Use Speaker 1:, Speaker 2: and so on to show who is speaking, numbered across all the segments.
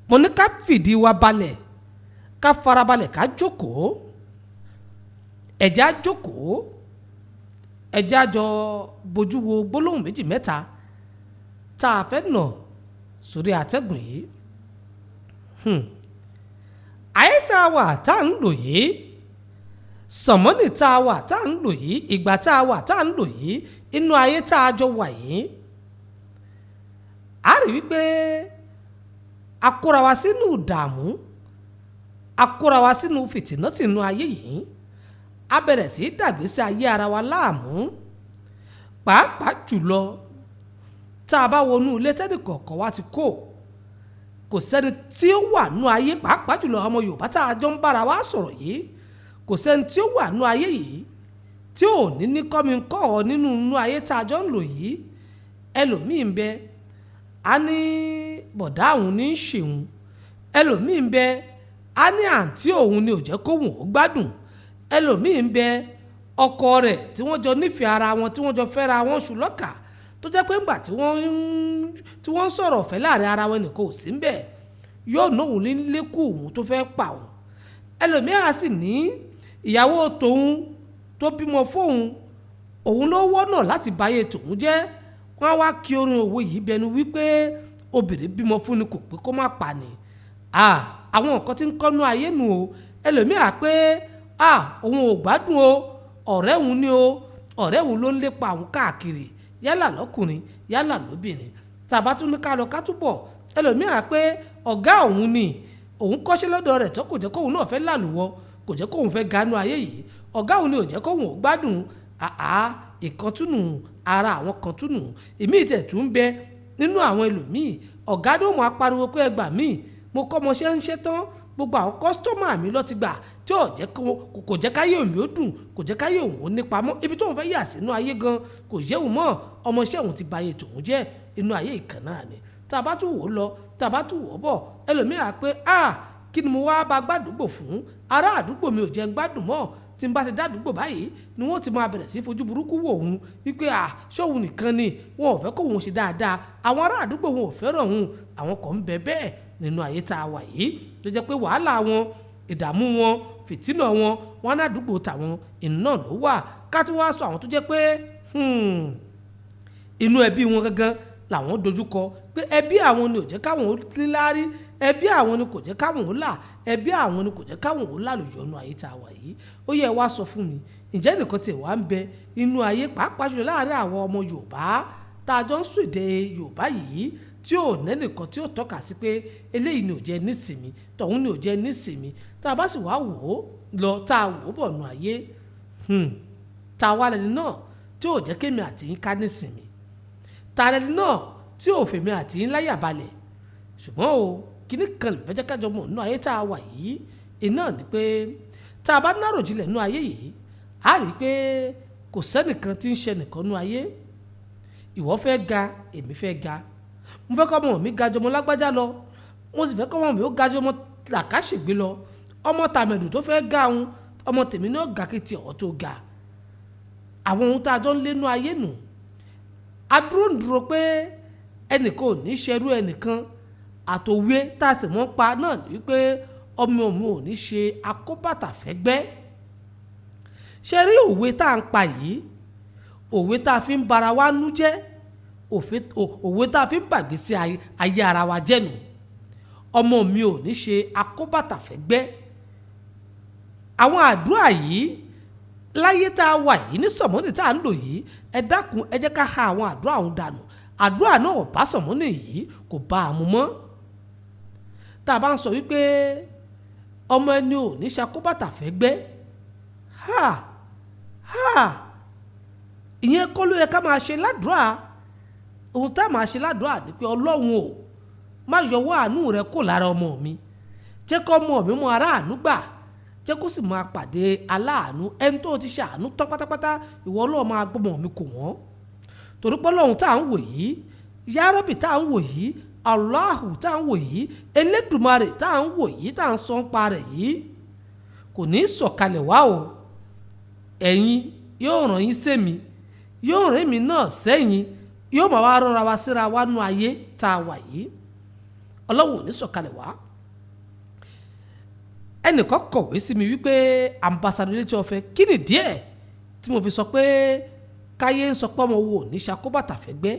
Speaker 1: mo ní ká fìdí wa balẹ̀ ká farabalẹ̀ ká jókòó ẹ̀já jókòó ẹ̀já jọ bójú wo gbólóhùn méjì mẹ́ta tá a fẹ́ nà sórí àtẹ́gùn yìí ayé tá a wà tá a ń lò yìí sọ̀mọ́nì tá a wà tá a ń lò yìí ìgbà tá a wà tá a ń lò yìí inú ayé tá a jọ wà yìí a rí wípé a kóra wa sínú ìdààmú a kóra wa sínú fìtínà tìǹú ayé yìí a bẹ̀rẹ̀ sí dàgbésí ayé ara wa láàmú pàápàá jùlọ tá a bá wọnú ilé tẹ́nìkọ̀ọ̀kan wa ti kò sẹ́ni tí ó wà nú ayé pàápàá jùlọ ọmọ Yorùbá tá a jọ ń bára wa sọ̀rọ̀ yìí kò sẹ́ni tí ó wà nú ayé yìí tí ò ní kọ́mi kọ́ ọ nínú nú ayé tá a jọ ń lò yìí ẹlòmíín bẹ a ní bọ̀dá òun ní í ṣeun ẹlòmíín bẹ a ní àǹtí òun ni ò jẹ́ kóhùn ó gbádùn ẹlòmíín bẹ ọkọ rẹ̀ tí wọ́n jọ nífẹ̀ẹ́ ara wọn tí wọ́n jọ fẹ́ra wọn ṣùlọ́kà tó jẹ́ pé ńgbà tí wọ́n ń sọ̀rọ̀ ọ̀fẹ́ láàrin ara wọn nìkan ò sí ń bẹ̀ yóò náwó ní lẹ́kù òun tó fẹ́ pa òun ẹlòmíà sì ní ìyàwó tòun tó bímọ fóun òun ló wọ́nà láti báyé tòun jẹ́ wọ́n á wá kí orin òwe yìí bẹnu wípé obìnrin bímọ fún ni kò pé kó má pa ni àwọn nǹkan tí ń kọ́nú ayé nu o ẹlòmíà pé òun ò gbádùn o ọ̀rẹ́ òun ni o ọ̀rẹ́ òun ló ń lépa òun káàkiri yálà lọ́kùnrin yálà lóbìnrin tàbá tún ní ká lọ ká túbọ̀ ẹlòmíà pé ọ̀gá òun ni òun kọ́ṣẹ́ lọ́dọ̀ rẹ̀ tó kò jẹ́ kóun náà fẹ́ lálùwọ́ kò jẹ́ kóun fẹ́ ganú ayé yìí ọ̀gá òun ni ò jẹ́ kóun ò gbádùn ìkàntúnù ara àwọn kàntúnù ìmí ìtẹ̀tù ń bẹ nínú àwọn ẹlòmíì ọ̀gá ló mọ̀ apariwo pé ẹgbà míì mo kọ́ ọmọṣẹ́ ń ṣe tán gbogbo àwọn kọ́sítọ́mà mi ló ti gbà tí kò jẹ́ káyé òun ó dùn kò jẹ́ káyé òun ó nípa mọ́ ibi tóun fẹ́ yà sínú ayé gan kò yẹ òun mọ́ ọmọṣẹ́ òun ti bayé tòun jẹ́ inú ayé ìkan náà ni tá a bá tún wò ó lọ tá a bá tún wò ó bọ̀ ẹlòmíà pé kí ni mo wá bá gbàdúgbò fún ará àdúgbò mi ò jẹ́ ń gbádùn mọ́ tí n bá ti dádúgbò báyìí ni wọ́n ti máa bẹ̀rẹ̀ sí fojú burúkú wò òun wípé ṣóun nìkan ni wọn ò fẹ́ kó òun ṣe dáadáa àwọn ará àdúgbò wọn ò fẹ́ràn òun àwọn kan ń bẹ bẹ́ẹ̀ nínú ayé tá a wà yìí tó jẹ́ pé wàhálà wọn ìdààmú wọn fìtínà wọn ládùúgbò tàwọn iná ló wà ká tó wá sọ àwọn tó jẹ́ pé inú ẹbí wọn gangan làwọn dojúkọ pé ẹbí àwọn ni ò jẹ́ káwọn ó líláárí ẹbí àwọn ni kò jẹ́ káwọn ó là ẹbí àwọn ni kò jẹ́ káwọn ó lálùyọ̀nù ayé tá a wà yìí ó yẹ wá sọ fún mi ǹjẹ́ nìkan tí wàá ń bẹ inú ayé pàápàá jùlọ láàárín àwọn ọmọ Yorùbá tá a jọ ń sùn èdè Yorùbá yìí tí ò nẹ́nìkan tí ó tọ́ka sí pé eléyìí ni ò jẹ́ nísìmí tọ̀hún ni ò jẹ́ nísìmí tá a bá sì wá wò ó lọ tá a wò ó bọ̀ nù ayé tá a wá lẹni náà tí ò jẹ́ kémi àti yín ká nísìmí tá a lẹni náà tí ò fèmi àti yín láyà balẹ̀ ṣùgbọ́n o kíní kan lè kájọ mọ̀ nínú ayé tá a wà yìí iná ni pé tá a bá nárò jinlẹ̀ nínú ayé yìí a rí i pé kò sẹ́nìkan tí ń ṣe nìkan nínú ayé ìwọ fẹ́ ga èmi fẹ́ ga mo fẹ́ kọ́ ọmọ mi ga jọmọ lágbájá lọ mo sì fẹ́ kọ́ ọmọ mi ó ga jọmọ làkàṣègbè lọ ọmọ tàmẹ̀dù tó fẹ́ ga òun ọmọ tèmi náà ga kí ti ọ̀ tó ga àwọn ohun tá a jọ ń lénú ayé nù adúró ń dúró pé ẹnìkan ò ní ṣerú ẹnìkan àtòwé tá a sì mọ́ pa náà ní wípé ọmọ mi ò ní ṣe akóbàtà fẹ́gbẹ́ ṣe rí òwe tá a ń pa yìí òwe tá a fi ń bara wa nú jẹ́ òwe tá a fi ń bàgbé sí ayé ara wa jẹ́nu ọmọ mi ò ní ṣe akóbàtà fẹ́gbẹ́ àwọn àdúrà yìí láyé tá a wà yìí ní sọ̀mọ́nì tá a ń lò yìí ẹ dákun ẹ jẹ́ ká ha àwọn àdúrà ọ̀hún dànù àdúrà náà ò bá sọ̀mọ́nì yìí kò bá a mú mọ́ tá a bá ń sọ wípé ọmọ ẹni ò ní ṣe akóbàtà fẹ́gbẹ́ ìyẹn kọ́ ló yẹ ká máa ṣe ládùúrà ohun tá a máa ṣe ládùúrà ni pé ọlọ́run ò má yọwọ́ àánú rẹ kó lára ọmọ mi jẹ́ kó ọmọ mi mọ aráàánú gbà jẹ́ kó sì máa pàdé aláàánú ẹni tó ti ṣàánú tán pátápátá ìwọ ọlọ́run máa gbọ́mọ mi kò wọ́n torí pé ọlọ́run tá à ń wò yìí yárọ́bì tá à ń wò yìí Allahu tá à ń wò yìí Elédùmarè tá à ń wò yìí tá à ń sọ ń pa rẹ̀ yìí kò ní í sọ̀kalẹ̀ wá o ẹ̀yin yóò ràn yín sẹ́mi yóò ràn mí náà sẹ́yìn yóò máa wá rọra wa síra wá nú ayé tá a wà yìí Ọlọ́run ò ní sọ̀kalẹ̀ wá. Ẹnìkan kọ̀wé sí mi wípé ambassador Eletiọfẹ kí ni díẹ̀ tí mo fi sọ pé káyé ń sọ pé ọmọ wo ní ṣakóbàtà fẹ́ gbẹ́.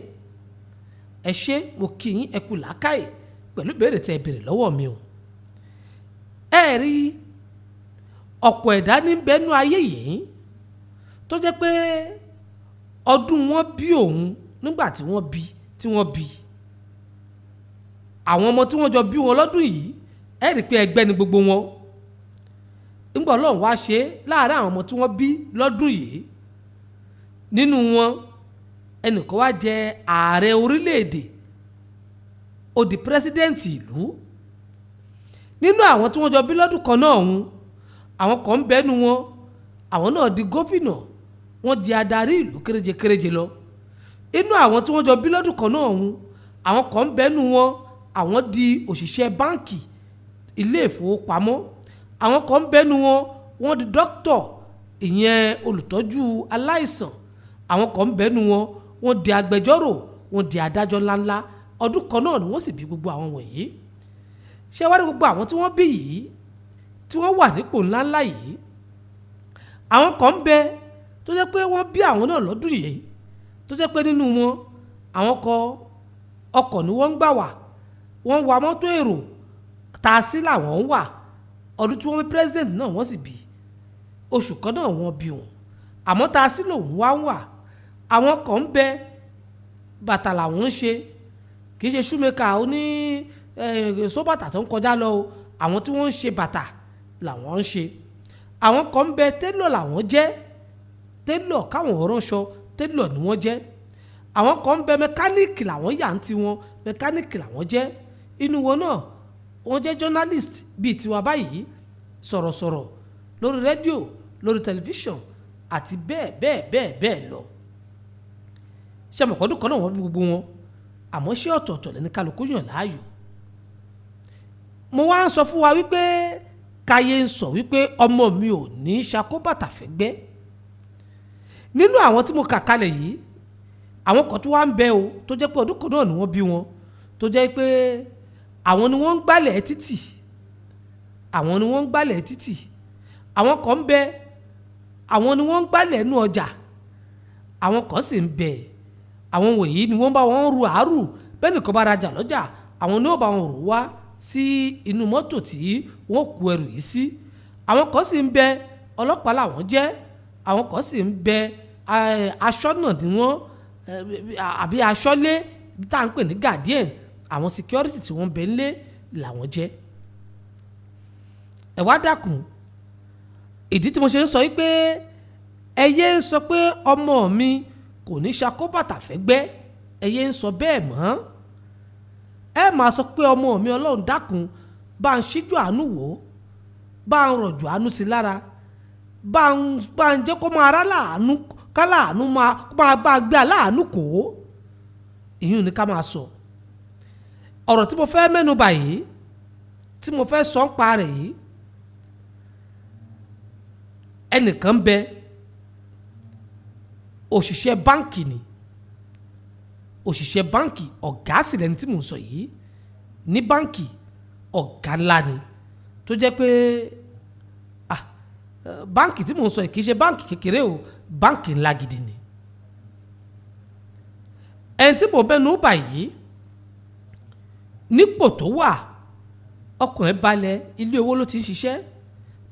Speaker 1: Ẹ ṣé, mo kí yín ẹ kú làákàyè pẹ̀lú ìbéèrè tẹ́ ẹ béèrè lọ́wọ́ mi o. Ẹ rí ọ̀pọ̀ ẹ̀dá ní bẹ́nu ayé yìí tó jẹ́ pé ọdún wọn bí òun nígbà tí wọ́n bí àwọn ọmọ tí wọ́n jọ bí wọn lọ́dún yìí ẹ rí pé ẹgbẹ́ ni gbogbo wọn. Nígbà Ọlọ́run wá ṣe láàárín àwọn ọmọ tí wọ́n bí lọ́dún yìí, nínú wọn ẹnìkan wá jẹ ààrẹ orílẹ̀-èdè, ó di pírẹsidẹ́ǹtì ìlú. Nínú àwọn tí wọ́n jọ bí lọ́dún kan náà ọ̀hún, àwọn kan ń bẹ́nu wọn, àwọn náà di gómìnà, wọ́n di adarí ìlú kéréje lọ. Inú àwọn tí wọ́n jọ bí lọ́dún kan náà ọ̀hún, àwọn kan ń bẹ́nu wọn, àwọn di òṣìṣẹ́ báǹkì, ilé ìfowópamọ́. Àwọn kan ń bẹ́nu wọn, wọ́n di dókítọ̀, ìyẹn olùtọ́jú aláìsàn. Àwọn kan ń bẹ́nu wọn, wọ́n di agbẹjọ́rò, wọ́n di adájọ́ ńláńlá. Ọdún kan náà ni wọ́n sì bí gbogbo àwọn wọ̀nyí. Ṣé wá rí gbogbo àwọn tí wọ́n bí yìí tí wọ́n wà nípò ńláńlá yìí, àwọn kan ń bẹ tó jẹ́ pé wọ́n bí àwọn náà lọ́dún yìí tó jẹ́ pé nínú wọn àwọn ọkọ̀ ni wọ́n ń gbà wà, wọ́n wa mọ́tò èrò, taasí làwọn ń wà. Ọdún tí wọ́n bí president náà wọ́n sì bí, oṣù kan náà wọ́n bí wọn, àmọ́ taasí lòun wá ń wà. Àwọn kan ń bẹ bàtà làwọn ń ṣe, kì í ṣe shoemaker oní sóbàtà tó ń kọjá lọ o, àwọn tí wọ́n ń ṣe bàtà làwọn ń ṣe. Àwọn kan ń bẹ télọ̀ làwọn jẹ́, télọ̀ káwọn ránṣọ télọ̀ ni wọ́n jẹ́. Àwọn kan ń bẹ mẹkáníìkì làwọn yà ń tiwọn, mẹkáníìkì làwọn jẹ́. Inú wọn náà wọ́n jẹ́ journalist bíi tiwa báyìí, sọ̀rọ̀sọ̀rọ̀ lórí rédíò, lórí tẹlifíṣàn àti bẹ́ẹ̀ lọ. Ṣé àmọ̀kọ́dún kan náà wọ́n bí gbogbo wọn, àmọ́ ṣé ọ̀tọ̀ọ̀tọ̀ lẹ́ni kálukú yàn láàyò. Mo wá ń sọ fún wa wípé káyé ń sọ wípé ọmọ mi ò ní ṣakóbàtà fẹ́ gbẹ́. Nínú àwọn tí mo kà kalẹ̀ yìí, àwọn kan tó wá ń bẹ o tó jẹ́ pé ọdún kan náà ni wọ́n bí wọn, tó jẹ́ pé àwọn ni wọ́n ń gbálẹ̀ títì, àwọn ni wọ́n ń gbálẹ̀ títì. Àwọn kan ń bẹ, àwọn ni wọ́n ń gbálẹ̀ inú ọjà. Àwọn kan sì ń bẹ, àwọn wọ̀nyí ni wọ́n bá wọn ru àárù, bẹ́ẹ̀ nìkan bá rajà lọ́jà, àwọn ni ó bá wọn rù wá sí inú mọ́tò tí wọ́n kó ẹrù yìí sí. Àwọn kan sì ń bẹ, ọlọ́pàá làwọn jẹ́. Àwọn kan sì ń bẹ, aṣọ́nà ni wọ́n, àbí aṣọ́lé tá à ń pè ní guardian, àwọn security tí wọ́n bẹ ńlé làwọn jẹ́. Ẹ wá dákun, ìdí tí mo ṣe ń sọ wípé ẹyẹ ń sọ pé ọmọ mi kò ní ṣakóbàtà fẹ́ gbẹ́, ẹyẹ ń sọ bẹ́ẹ̀ mọ́. Ẹ máa sọ pé ọmọ mi, Ọlọ́run dákun bá ń ṣíjú àánú wò, bá ń rọ̀jò àánú sí lára, bá ń jẹ́ kó máa rá láàánú, ká láàánú máa bá gbé aláàánú kó. Ìyún ni ká máa sọ. Ọ̀rọ̀ tí mo fẹ́ mẹ́nu bà yìí, tí mo fẹ́ sọ ń pa rẹ̀ yìí, ẹnìkan ń bẹ, òṣìṣẹ́ báǹkì ni, òṣìṣẹ́ báǹkì, ọ̀gá sì lẹni tí mò ń sọ yìí ní báǹkì, ọ̀gá ńlá ni tó jẹ́ pé báǹkì tí mò ń sọ yìí kì í ṣe báǹkì kékeré o, báǹkì ńlá gidi ni. Ẹni tí mo bẹ́nu bà yìí nípò tó wà, ọkàn ẹ̀ balẹ̀, ilé owó ló ti ń ṣiṣẹ́.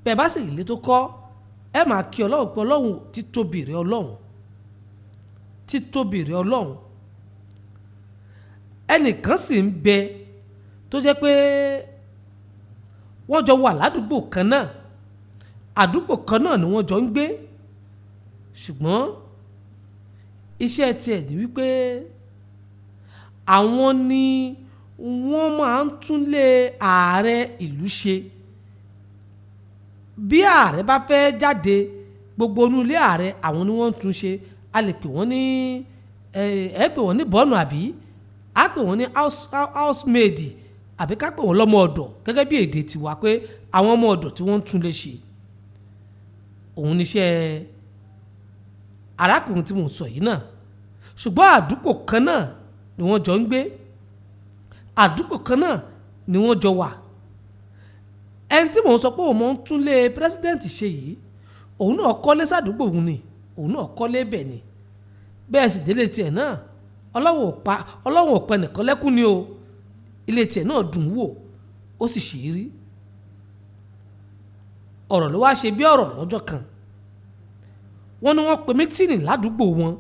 Speaker 1: Bẹ́ẹ̀ bá sì ilé tó kọ́, ẹ máa kí Ọlọ́run pé Ọlọ́run títóbi rẹ̀ Ọlọ́run, títóbi rẹ̀ Ọlọ́run. Ẹnìkan sì ń bẹ tó jẹ́ pé wọ́n jọ wà ládùúgbò kan náà, àdúgbò kan náà ni wọ́n jọ ń gbé, ṣùgbọ́n iṣẹ́ tiẹ̀ ní wípé àwọn ni wọ́n máa ń túnlé ààrẹ ìlú ṣe. Bí ààrẹ bá fẹ́ jáde, gbogbo inú ilé ààrẹ àwọn ni wọ́n ń tún ṣe. A lè pè wọ́n ní pè wọ́n ní bọ́ọ̀nù, àbí a pè wọ́n ní housemaid, àbí ká pè wọ́n lọ́mọ ọ̀dọ̀ gẹ́gẹ́ bí èdè tiwa, pé àwọn ọmọ ọ̀dọ̀ tí wọ́n ń tún lè ṣe. Òun níṣẹ́ arákùnrin tí mò ń sọ yìí náà. Ṣùgbọ́n àdúgbò kan náà ni wọ́n jọ ń gbé, àdúgbò kan náà ni wọ́n jọ wà. Ẹni tí mò ń sọ pé òun mọ̀ ń túnlé pírẹsidẹ́ǹtì ṣe yìí òun náà kọ́lé sádùúgbò òun ni òun náà kọ́lé bẹ̀ ni bẹ́ẹ̀ sì délé tiẹ̀ náà ọlọ́wọ̀n ò pẹ́ nìkan lẹ́kún ni o ilé tiẹ̀ náà dùn wò ó sì ṣe é rí. Ọ̀rọ̀ ló wá ṣe bí ọ̀rọ̀ lọ́jọ́ kan wọ́n ní wọ́n pe mítìnì ládùúgbò wọn.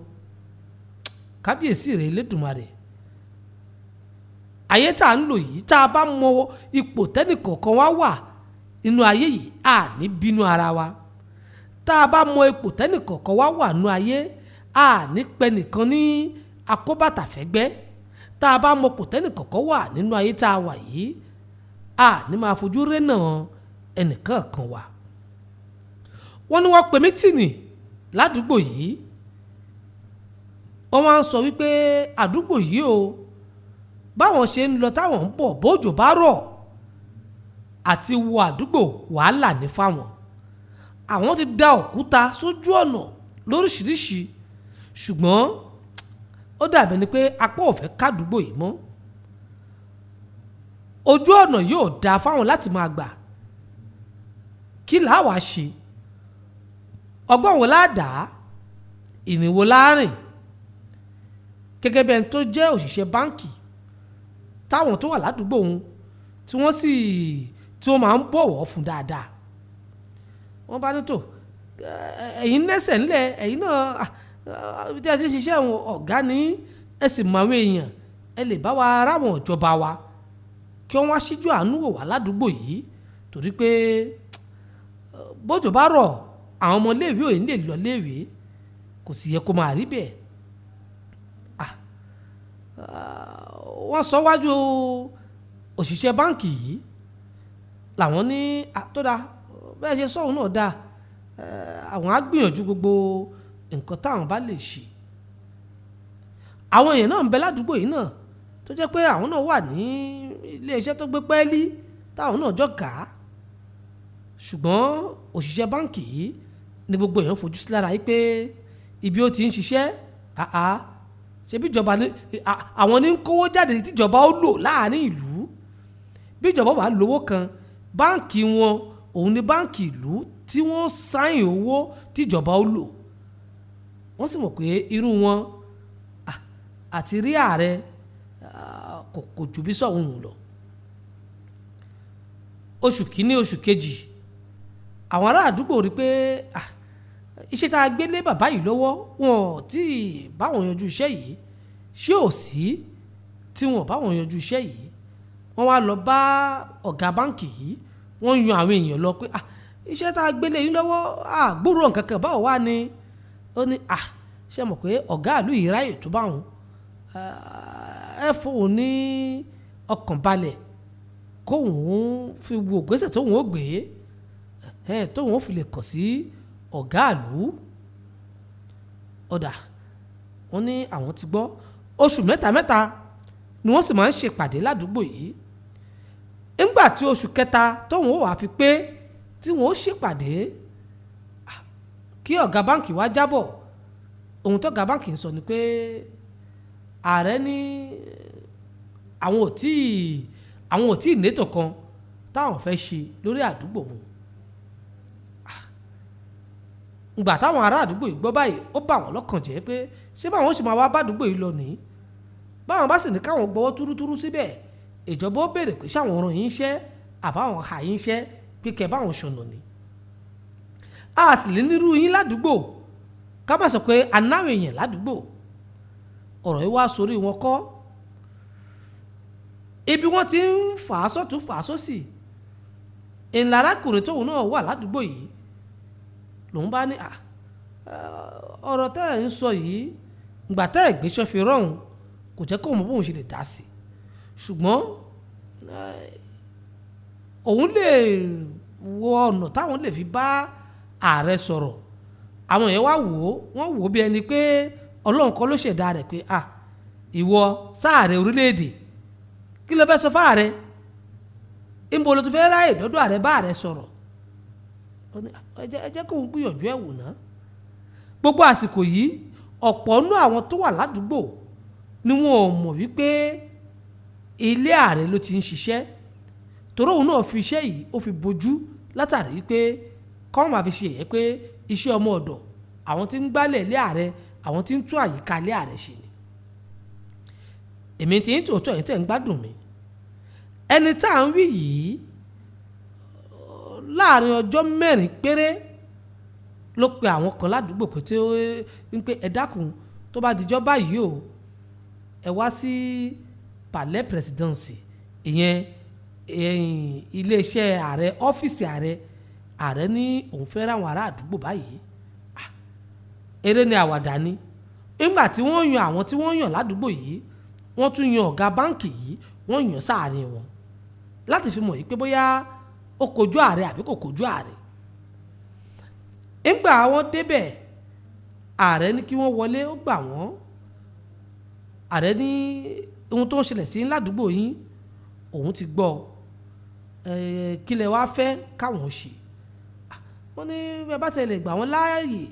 Speaker 1: Kábíyèsí rẹ̀ Elédùmarè, ayé tá à ń lò yìí tá a bá mọ ipò tẹ́nìkọ̀ọ̀kan wá wà nínú ayé yìí à ní bínú ara wa. Tá a bá mọ ipò tẹ́nìkọ̀ọ̀kan wá wà nínú ayé à ní pẹ́ nìkan ní akóbàtà fẹ́gbẹ́. Tá a bá mọ ipò tẹ́nìkọ̀ọ̀kan wà nínú ayé tá a wà yìí à ní máa fojú rénà ẹnìkan kan wà. Wọ́n ní wọ́n pe mítìnì ládùúgbò yìí wọ́n wá ń sọ wípé àdúgbò yìí o báwọn ṣe ń lọ táwọn ń bọ̀ bójò bá rọ̀ àti wọ àdúgbò wàhálà ní fáwọn. Àwọn ti da òkúta sójú ọ̀nà lóríṣiríṣi ṣùgbọ́n ó dàbí ni pé apá ò fẹ́ kádùúgbò yìí mọ́. Ojú ọ̀nà yóò dáa fáwọn láti máa gbà. Kí làá wá ṣe? Ọgbọ́n wo láàdá? Ìrìn wo láàrìn? Gẹ́gẹ́ bí ẹni tó jẹ́ òṣìṣẹ́ báǹkì táwọn tó wà ládùúgbò òun tí wọ́n máa ń bọ̀wọ̀ fún dáadáa. Wọ́n bá ní tò ẹ̀yin lẹ́sẹ̀ ńlẹ̀ ẹ̀yin náà bí a ti ṣiṣẹ́ àwọn ọ̀gá ní ẹ sì mọ àwọn èèyàn ẹ lè bá wa ráwọn ìjọba wa kí wọ́n wá síjú àánú wò wá ládùúgbò yìí torí pé bójò bá rọ̀ àwọn ọmọ iléèwé ò ní lè lọ iléèwé kò sì yẹ kó máa rí bẹ́ẹ̀. Wọ́n sọ wájú òṣìṣẹ́ báǹkì yìí làwọn ní tó dáa bẹ́ẹ̀ ṣe sọ́hun náà dáa àwọn á gbìyànjú gbogbo nǹkan táwọn bá lè ṣe. Àwọn èèyàn náà ń bẹ ládùúgbò yìí náà tó jẹ́ pé àwọn náà wà ní iléeṣẹ́ tó gbé pẹ́ẹ́lí táwọn náà jọ gà á ṣùgbọ́n òṣìṣẹ́ báǹkì yìí ni gbogbo èèyàn fojú sí lára yìí pé ibi ó ti ń ṣiṣẹ́ ṣebí ìjọba ní àwọn ní ń kówó jáde tíjọba ó lò láàrin ìlú. Bí ìjọba wà lówó kan báǹkì wọn òun ni báǹkì ìlú tí wọ́n sáyìn owó tíjọba ó lò. Wọ́n sì mọ̀ pé irú wọn àti rí ààrẹ kò jù bí sọ̀hún lọ. Oṣù kìíní oṣù kejì àwọn ará àdúgbò rí pé iṣẹ́ tá a gbé lé bàbá yìí lọ́wọ́ wọn ò tí ì báwọn yanjú iṣẹ́ yìí ṣé ò sí tí wọn ò báwọn yanjú iṣẹ́ yìí. Wọ́n wá lọ bá ọ̀gá báǹkì yìí wọ́n yan àwọn èèyàn lọ pé iṣẹ́ tá a gbé lé yín lọ́wọ́ àgbúrò nǹkan kan báwo wá ni. Ó ní ṣe mọ̀ pé ọ̀gá ìlú yìí ráyè tó báwọn ẹ fóun ní ọkàn balẹ̀ kóun fi wo ògbésẹ̀ tóun ó gbé tóun ó fi lè kàn sí ọ̀gá ìlú. Ọ̀dà wọ́n ní àwọn ti gbọ́. Oṣù mẹ́ta ni wọ́n sì máa ń ṣèpàdé ládùúgbò yìí. Nígbà tí oṣù kẹta tóun ó wà fi pé tí wọ́n ó ṣèpàdé kí ọ̀gá báǹkì wá jábọ̀ ohun tó ọ̀gá báǹkì ń sọ ni pé ààrẹ ní àwọn ò tí ì nétò kan táwọn fẹ́ ṣe lórí àdúgbò wọn. Ìgbà táwọn ará àdúgbò yìí gbọ́ báyìí ó bà wọ́n lọ́kàn jẹ́ pé ṣé báwọn ṣe máa wá bá àdúgbò yìí lọ nìyí. Báwọn bá sì ní káwọn gbọ́wọ́ túrútúrú síbẹ̀ ìjọba ó béèrè pé ṣáwọn ràn yín iṣẹ́ àbáwọn hà yín iṣẹ́ pé kẹ́ báwọn ṣọ̀nà ni. A sì lè nírú yín ládùúgbò ká má sọ pé anáwó èèyàn ládùúgbò. Ọ̀rọ̀ yìí wá sórí wọn kọ́. Ibi wọ́n ti ń fà á sọ́tún fà á sósì ìlà arákùnrin tóun náà wà ládùúgbò yìí lòun bá ní ọ̀rọ̀ tẹ́ ẹ̀ ń sọ yìí ìgbà tẹ́ ẹ̀ gbéṣọ́ fi rọrùn kò jẹ́ kóun mọ bóun ṣe lè dá sí ṣùgbọ́n òun lè wo ọ̀nà táwọn lè fi bá ààrẹ sọ̀rọ̀. Àwọn èèyàn wá wọ́n wò ó bí ẹni pé Ọlọ́run kọ́ ló ṣẹ̀dá rẹ̀ pé ìwọ sáàrẹ orílẹ̀-èdè kí ló fẹ́ sọ fáàrẹ ìbò ló tún fẹ́ ráyè dọ́dọ̀ ààrẹ bá ààrẹ sọ̀rọ̀. Ẹ jẹ́ kóun gbìyànjú ẹ̀ wò ná. Gbogbo àsìkò yìí ọ̀pọ̀ nínú àwọn tó wà ládùúgbò ni wọn ò mọ̀ wípé ilé ààrẹ ló ti ń ṣiṣẹ́ torí òun náà fi iṣẹ́ yìí ó fi bojú látàrí pé kọ́n máa fi ṣe èyẹ pé iṣẹ́ ọmọ ọ̀dọ̀ àwọn tí ń gbálẹ̀ ilé ààrẹ àwọn tí ń tún àyíká ilé ààrẹ ṣe ni. èmi tí ń tòótọ́ yìí tẹ̀ ń gbádùn mi ẹni tá à ń wí yìí láàrin ọjọ́ 4 péré ló pe àwọn kan ládùúgbò pé tí ó ń pé ẹ dákun tó bá dijọ́ báyìí o ẹ wá sí palais presidency ìyẹn iléeṣẹ́ ààrẹ ọ́fíìsì ààrẹ ní òun fẹ́ ráwọn ará àdúgbò báyìí eré ni àwàdà ni nígbà tí wọ́n yan àwọn tí wọ́n yàn ládùúgbò yìí wọ́n tún yan ọ̀gá báǹkì yìí wọ́n yàn sáàrin wọn láti fi mọ̀ yìí pé bóyá ó kojú ààrẹ àbí kò kojú ààrẹ. nígbà wọ́n débẹ̀ ààrẹ ní kí wọ́n wọlé ó gbà wọ́n ààrẹ ní ohun tó ń ṣẹlẹ̀ sí ládùúgbò yín òun ti gbọ́ kí lẹ wá fẹ́ káwọn ṣe wọ́n ní bẹ́ẹ̀ bá tẹ̀lé gbà wọ́n láàyè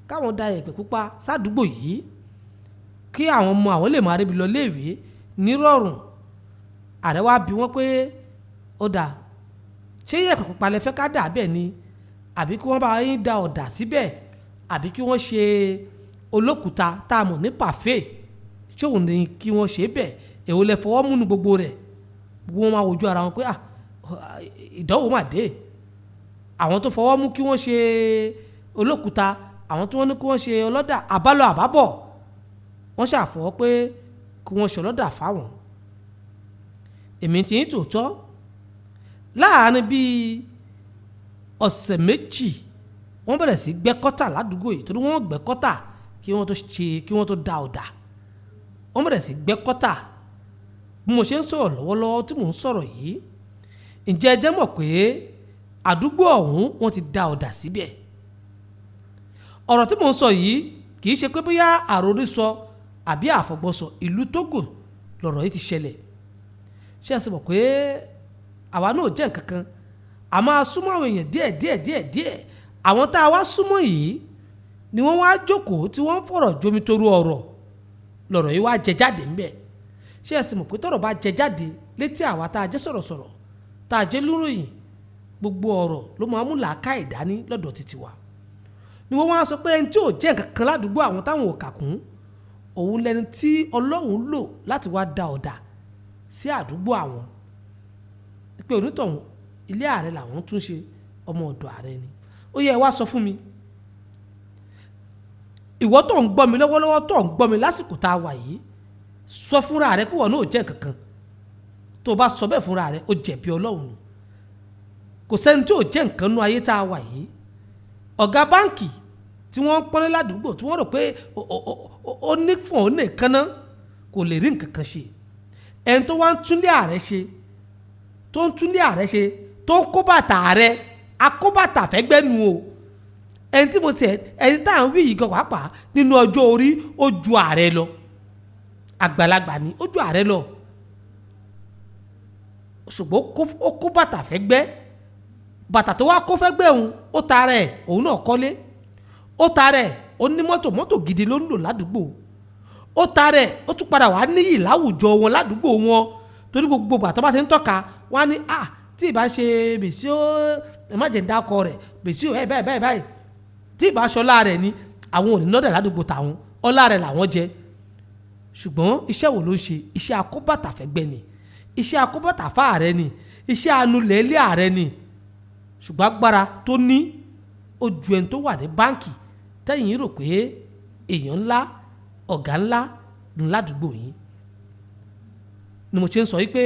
Speaker 1: káwọn da ẹ̀pẹ̀ pupa sádùúgbò yìí kí àwọn ọmọ àwọn lè máa rébi lọ léèwé nírọ̀rùn. ààrẹ wá bi wọ́n pé ó dà ṣé ẹ̀pẹ̀ pupa lẹ fẹ́ ká dà bẹ́ẹ̀ ni àbí kí wọ́n bá yín da ọ̀dà síbẹ̀ àbí kí wọ́n ṣe olókùúta tá a mọ̀ ní pàfé ṣé òun ni kí wọ́n ṣe bẹ́ẹ̀ èwo lẹ fọwọ́ múnú gbogbo rẹ̀ gbogbo wọn máa wojú ara wọn pé ìdánwò mà dé àwọn tó fọwọ́ mú kí wọ́n ṣe olókùúta àwọn tí wọ́n ní kí wọ́n ṣe ọlọ́dà àbálọ àbábọ̀ wọ́n ṣàfọwọ́ pé kí wọ́n ṣe ọlọ́dà fáwọn. èmi tí ń tòótọ́ láàárín bíi ọ̀sẹ̀ méjì wọ́n bẹ̀rẹ̀ sí gbẹ́ kọ́tà ládùúgbò yìí torí wọ́n gbẹ́ kọ́tà kí wọ́n tó da ọ̀dà wọ́n bẹ̀rẹ̀ sí gbẹ́ kọ́tà bí mo ṣe ń sọ̀rọ̀ lọ́wọ́lọ́wọ́ tí mò ń sọ̀rọ̀ yìí ǹjẹ́ ẹ jẹ́ mọ̀ pé àdúgbò ọ̀hún wọ́n ti da ọ̀dà síbẹ̀. ọ̀rọ̀ tí mò ń sọ yìí kì í ṣe pé bóyá àròrí sọ àbí àfọ̀gbọ́sọ ìlú Tógò lọ̀rọ̀ yìí ti ṣẹlẹ̀ ṣé ẹ sì mọ̀ pé àwa náà jẹ́ nǹkan kan a máa súnmọ́ àwọn èèyàn díẹ̀ àwọn tá a wá súnmọ́ yìí ni wọ́n wá jókòó tí wọ́n fọ̀rọ̀ jomitoro ọ̀rọ̀ lọ̀rọ̀ yìí wá jẹ jáde ńbẹ̀ ṣé ẹ sì mọ̀ pé tọ́rọ̀ bá jẹ jáde létí àwa tá a jẹ́ sọ̀rọ̀sọ̀rọ̀ tá a jẹ́ lóròyìn gbogbo ọ̀rọ̀ ló máa mú làákàyè dání lọ́dọ̀ títí wa ni wọ́n wá sọ pé ẹni tí ò jẹ́ nǹkan kan ládùúgbò àwọn táwọn ò kà kún òun lẹni tí Ọlọ́run lò láti wá da ọ̀dà sí àdúgbò àwọn pé onítọ̀hún ilé ààrẹ làwọn tún ṣe ọmọ ọ̀dọ̀ ààrẹ ni ó yẹ ẹ wá sọ fún mi ìwọ tó ń gbọ́ mi lọ́wọ́lọ́wọ́ tó ń gbọ́ mi lásìkò tá a wà yìí sọ fúnra rẹ pé wọn náà jẹ́ nǹkan kan tó o bá sọ bẹ́ẹ̀ fúnra rẹ ó jẹ̀bi Ọlọ́run kò sẹ́ni tí ò jẹ́ nǹkan nú ayé tá a wà yìí ọ̀gá báǹkì tí wọ́n pọ́nlé ládùúgbò tí wọ́n rò pé ó ní fún òun nìkan náà kò lè rí nǹkan kan ṣe ẹni tó wá ń túnlé ààrẹ ṣe tó ń túnlé ààrẹ ṣe tó ń kó bàtà ààrẹ akóbàtà fẹ́gbẹ́nu o ẹni tí mo tiẹ̀ ẹni tá à ń wí yìí gan pàápàá nínú ọjọ́ orí ó ju ààrẹ lọ àgbàlagbà ni ó ju ààrẹ lọ ṣùgbọ́n ó kó bàtà fẹ́gbẹ́ bàtà tó wá kó fẹ́gbẹ́ òun ó ta rẹ̀ òun náà kọ́lé ó ta rẹ̀ ó ní mọ́tò gidi ló ń lò ládùúgbò ó ta rẹ̀ ó tún padà wá níyì láwùjọ wọn ládùúgbò wọn torí gbogbo bàtà bá ti ń tọ́ka wá ní tí ì bá ṣe bèsí ó ẹ̀májẹ̀ńdàkọ rẹ̀ bèsí ó báyìí tí ì bá ṣọlá rẹ̀ ni àwọn ò ní lọ́dẹ̀ ládùúgbò tàwọn ọlá rẹ̀ làwọn jẹ ṣùgbọ́n iṣẹ́ wo ló ń ṣe iṣẹ́ akóbàtà fẹ́gbẹ́ ni iṣẹ́ akóbàtà fáàrẹ ni iṣẹ́ anulẹ̀ ilé ààrẹ ni ṣùgbọ́n agbára tó ní ó ju ẹni tó wà ní báǹkì tẹ́yìn rò pé èèyàn ńlá ọ̀gá ńlá ládùúgbò yín ni mo ṣe ń sọ yìí pé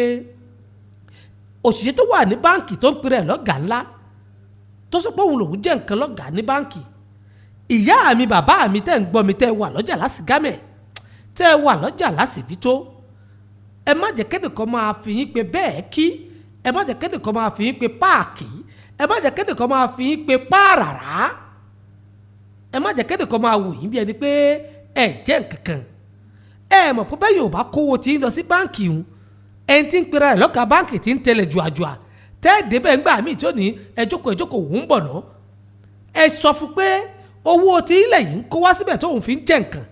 Speaker 1: òṣìṣẹ́ tó wà ní báǹkì tó ń pèrè lọ́gàá ńlá tó sọ pé òun lòun jẹ́ nǹkan lọ́gàá ní báǹkì ìyá mi bàbá mi tẹ́ ń gbọ́ mi tẹ́ wà lọ́jà lásìgámẹ̀ tẹ́ wà lọ́jà lásìbító ẹ má jẹ́ kẹ́nìkan máa fi yín pé bẹ́ẹ̀ kí ẹ má jẹ́ kẹ́nìkan máa fi yín pé páàkì ẹ má jẹ́ kẹ́nìkan máa fi yín pé páàràrà ẹ má jẹ́ kẹ́nìkan máa wò yín bí ẹni pé ẹ jẹ́ nǹkankan ẹ mọ̀ pé bẹ́ẹ̀ yóò bá kówó tí ń lọ sí báǹkì ń ẹni tí ń pera rẹ̀ lọ́ka báǹkì tí ń tẹ̀lé jùàjùà tẹ́ débẹ̀ ńgbà míì tí ó ní ẹ jókòó wò ń bọ̀ ná ẹ sọ fún pé owó tí ilẹ̀ yìí ń kó wá síbẹ̀ tóun fi ń jẹ nǹkan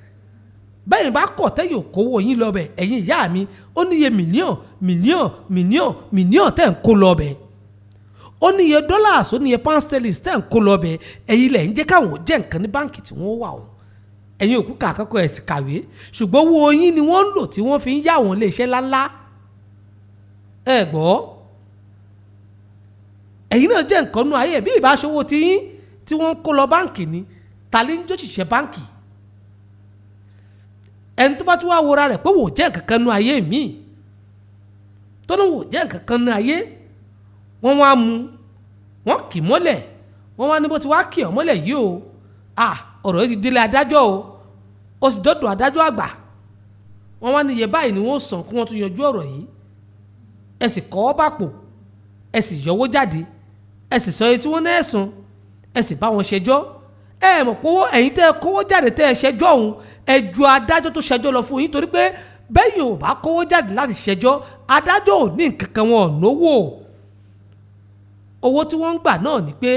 Speaker 1: bẹ́ẹ̀ bá kọ̀ tẹ́ yóò kówó yín lọ bẹ̀ ẹ̀yin ìyá mi ó níye mílíọ̀n tẹ́ ń kó lọ bẹ̀ ó níye dọ́làs ó níye pound sterling tẹ́ ń kó lọ bẹ̀ ẹ̀yin lẹ̀ ń jẹ́ káwọn jẹ́ nǹkan ní báǹkì tí wọ́n wà o ẹ̀yin òkú kàkọ́kọ́ ẹ̀ sì kàwé ṣùgbọ́n owó yín ni wọ́n ń lò tí wọ́n fi ń yá àwọn iléeṣẹ́ ńláńlá ẹ gbọ́ ẹ̀yin náà jẹ́ nǹkan nú ayé bí ìbáṣowó tí yín tí wọ́n ń kó lọ báǹkì ni ta ló ń jóṣìṣẹ́ báǹkì ẹni tó bá tún wá wora rẹ̀ pé wò jẹ́ nǹkan kan nú ayé mi tó ní wò jẹ́ nǹkan kan nú ayé wọ́n wá mú wọ́n kì í mọ́lẹ̀ wọ́n wá ní bó ti wá kì ọ́ mọ́lẹ̀ yìí o ọ̀rọ̀ yìí ti délé adájọ́ o ó sì dọ́dọ̀ adájọ́ àgbà wọ́n wá ní iye báyìí ni wọ́n san kí wọ́n tún yanjú ọ̀rọ̀ yìí ẹ sì kọ́ ọ́ bàpò ẹ sì yọwó jáde ẹ sì sọ iye tí wọ́n náà san ẹ sì bá wọn ṣẹjọ́ ẹ mọ̀ pé ẹ̀yin tẹ́ ẹ kówó jáde tẹ́ ẹ ṣẹjọ́ ọ̀hún ẹ ju adájọ́ tó ṣẹjọ́ lọ fún yín torí pé bẹ́yìn ò bá kówó jáde láti ṣẹjọ́ adájọ́ ò ní nǹkan kan wọn ò náwó owó tí wọ́n ń gbà náà ni pé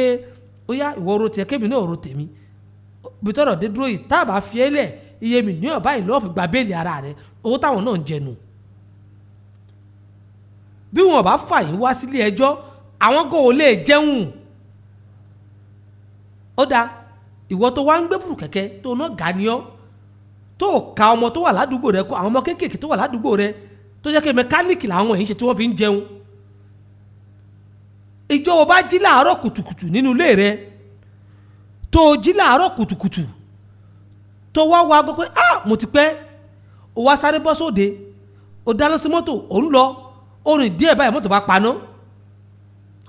Speaker 1: ó yá ìwọ ro tiẹ̀ kébì náà ro tèmi bí tọ́rọ̀ dé dúró yìí tá a bá fi ẹ́ lẹ̀ iye mílíọ̀nù báyìí lọ́ọ́ fi gba béèlì ara rẹ̀ owó táwọn náà ń jẹnu bí wọn bá fà yín wá sílé ẹjọ́ àwọn kò lè jẹun ó dáa ìwọ tó wá ń gbé fùrù kẹ̀kẹ́ tó ná gà ní ọ́ tó ka ọmọ tó wà ládùúgbò rẹ kó àwọn ọmọ kéékèèké tó wà ládùúgbò rẹ tó jẹ́ kí mẹkáníìkì làwọn èyí ṣe tí wọ́n fi ń jẹun ìjọ wo bá jí láàárọ̀ kùtùkùtù nínú ilé rẹ tó jí láàárọ̀ kùtùkùtù tó wá wá gbọ́ pé mo ti pẹ́ ó wá sáré bọ́ sóde ó dáná sí mọ́tò ó ń lọ ó rìn díẹ̀ báyìí mọ́tò bá paná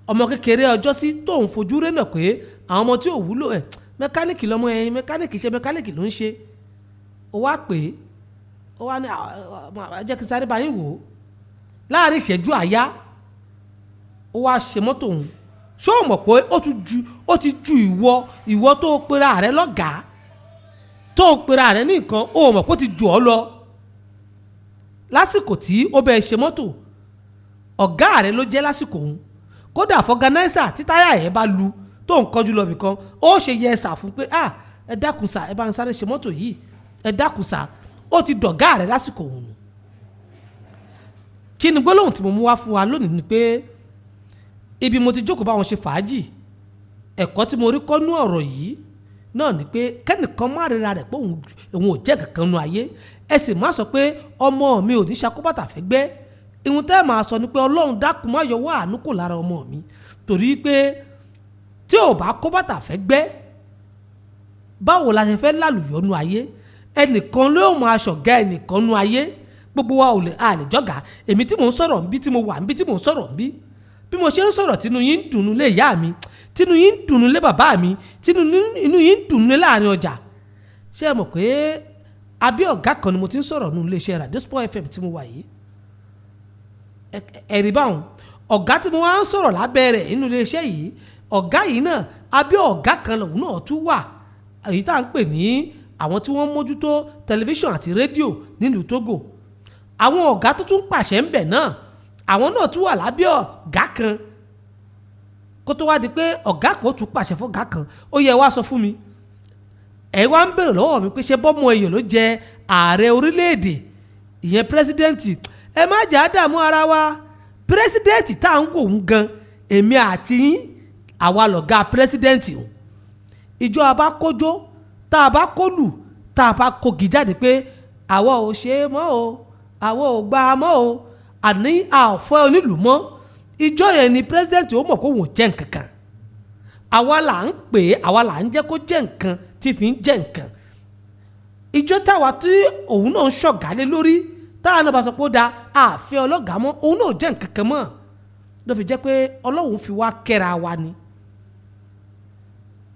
Speaker 1: ọmọ kékeré ọjọ́ sí tó ń fojú rẹ́ náà pé àwọn ọmọ tí ò wúlò mẹkáníìkì lọmọ ẹ̀yìn mẹkáníìkì ṣe mẹkáníìkì ló ń ṣe ó wá pé ó wá ní jẹ́ kí sáré báyìí wò ó láàrin ìṣẹ́jú àyá ó wá ṣe mọ́tò òun ṣé o mọ̀ pé ó ti ju ìwọ tó pera rẹ lọ́gàá tó pera rẹ ní nǹkan ó mọ̀ pé ó ti jù ọ́ lọ lásìkò tí ó bẹ́ẹ̀ ṣe mọ́tò ọ̀gá rẹ ló jẹ́ lásìkò òun kódà fọganáísà tí táyà ẹ̀ bá lu tó ń kọjú lọ bìkan ó ṣe yẹ ẹ̀sà fún pé ẹ dákun sà ẹ bá ń sáré ṣe mọ́tò yìí ẹ dákun sà ó ti dọ̀gá rẹ lásìkò òun kí ni gbólóhùn tí mo mú wá fún wa lónìí ni pé ibi mo ti jókòó bá wọn ṣe fàájì ẹ̀kọ́ tí mo rí kọ́ nú ọ̀rọ̀ yìí náà ni pé kẹ́nìkan má rira rẹ̀ pé òun ò jẹ́ kankan nú ayé ẹ sì má sọ pé ọmọ mi ò ní ṣakóbàtà fẹ́ gbẹ́ ìhun tẹ́ máa sọ ni pé ọlọ́run dákun má yọwọ́ àánú kò lára ọmọ mi torí pé tí ò bá kó bàtà fẹ́ gbẹ́ báwo la ṣe fẹ́ lálùyọ́ nú ayé ẹnìkan ló máa ṣọ̀gá ẹnìkan nú ayé gbogbo wa ò lè jọ́gà èmi tí mò ń sọ̀rọ̀ nbí tí mo wà nbí tí mò ń sọ̀rọ̀ nbí bí mo ṣe ń sọ̀rọ̀ tínú yín ń dùnnú lé ìyá mi tínú yín ń dùnnú lé bàbá mi tínú yín ń dùnnú lé láàrin ọjà ṣé ẹ mọ̀ pé abẹ́ ọ̀gá kan ni mo ti ń sọ̀rọ̀ nínú iléeṣẹ́ Radio Sport FM tí mo wà yìí ẹ̀rí báwọn ọ̀gá tí mo wá ń sọ̀rọ̀ lábẹ́ rẹ̀ nínú iléeṣẹ́ yìí ọ̀gá yìí náà abẹ́ ọ̀gá kan lòun náà tún wà èyí tá à ń pè ní àwọn tí wọ́n mójútó tẹlifíṣàn àti rédíò nílùú Togo àwọn ọ̀gá tó tún pàṣẹ ń bẹ̀ náà àwọn náà tún wà lábẹ́ ọ̀gá kan kó tó wá di pé ọ̀gá kan ó tún pàṣẹ fún ọ̀gá kan ó yẹ wá sọ fún mi ẹ wá ń bèrè lọ́wọ́ mi pé ṣé bọ́mọ èèyàn ló jẹ ààrẹ orílẹ̀-èdè ìyẹn pírẹsidẹ́ǹtì ẹ má jà á dààmú ara wa pírẹsidẹ́ǹtì tá à ń wò ń gan èmi àti yín àwa lọ̀gá pírẹsidẹ́ǹtì o ìjọ abá kójó tá a bá kólù tá a bá kogi jáde pé àwa ò ṣe é mọ́ o àwa ò gbà á mọ́ o àní àfọ́ onílùú mọ́ ìjọ yẹn ni pírẹsidẹ́ǹtì ó mọ̀ kó wọ́n jẹ́ nǹkan kan àwa là ń pè é àwa là ń jẹ́ kó jẹ́ nǹkan tí fi ń jẹ́ nǹkan ìjọ táwa tí òun náà ń ṣọ̀gálé lórí táwa náà bá sọ pé ó da àfẹ́ ọlọ́gàá mọ́ òun náà jẹ́ nǹkan kan mọ́ ló fi jẹ́ pé ọlọ́run fi wá kẹ́ra wa ni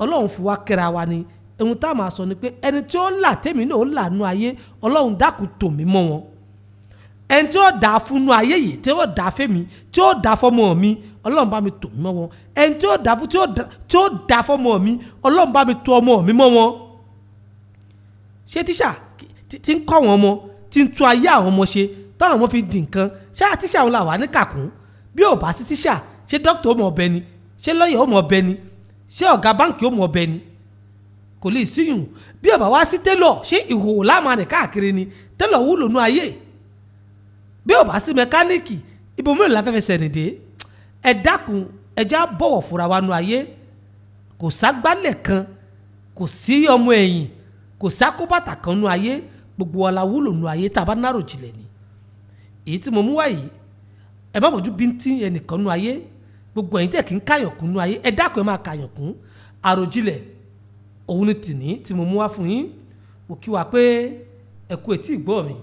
Speaker 1: ọlọ́run fi wá kẹ́ra wa ni ohun tá a máa sọ ni pé ẹni tí ó là tèmi náà ó là nú ayé ọlọ́run dákun tò mí mọ́ wọn ẹni tí ó dà fún nú ayé yìí tí ó dà fẹ́mi tí ó dà fọ́mọ mi ọlọ́run bá mi tò mí mọ́ wọn ẹni tí ó dà fún tí ó dà fọ́mọ mi ọlọ́run bá mi tò ọmọ mi mọ́ wọn ṣé tíṣà tí ń kọ́ wọn ọmọ tí ń tún ayé àwọn ọmọ ṣe táwọn ọmọ fi di nǹkan ṣé tíṣà wọn là wà ní kàkún bí ò bá sí tíṣà ṣé dókítà ó mọ ọbẹ ni ṣé lọ́yà ó mọ ọbẹ ni ṣé ọ̀gá báǹkì ó mọ ọbẹ ni kò lè síyùn bí ọba wá sí télọ̀ ṣé ìhòòhò láàmà rẹ̀ káàkiri ni télọ̀ wúlò nú ayé bí ọba sí mẹkáníìkì ibo mélòó la fẹ́ fẹsẹ̀ rìn dé ẹ dákun ẹ já bọ̀wọ̀ fúnra wa nú ayé kò ságbálẹ̀ kan kò sí ọmọ ẹ̀yìn kò sákóbàtà kan nú ayé gbogbo wa la wúlò nú ayé tá a bá nárò jinlẹ̀ ni èyí tí mo mú wá yìí ẹ má fojú bíntín ẹnìkan nú ayé gbogbo ẹ̀yin tẹ̀ kí ń káyọ̀kún nú ayé ẹ dákun ẹ máa káyọ̀kún àròjinlẹ̀ òun ni tìní tí mo mú wá fún yín mo kí wa pé ẹ kú etí ìgbọ́ mi.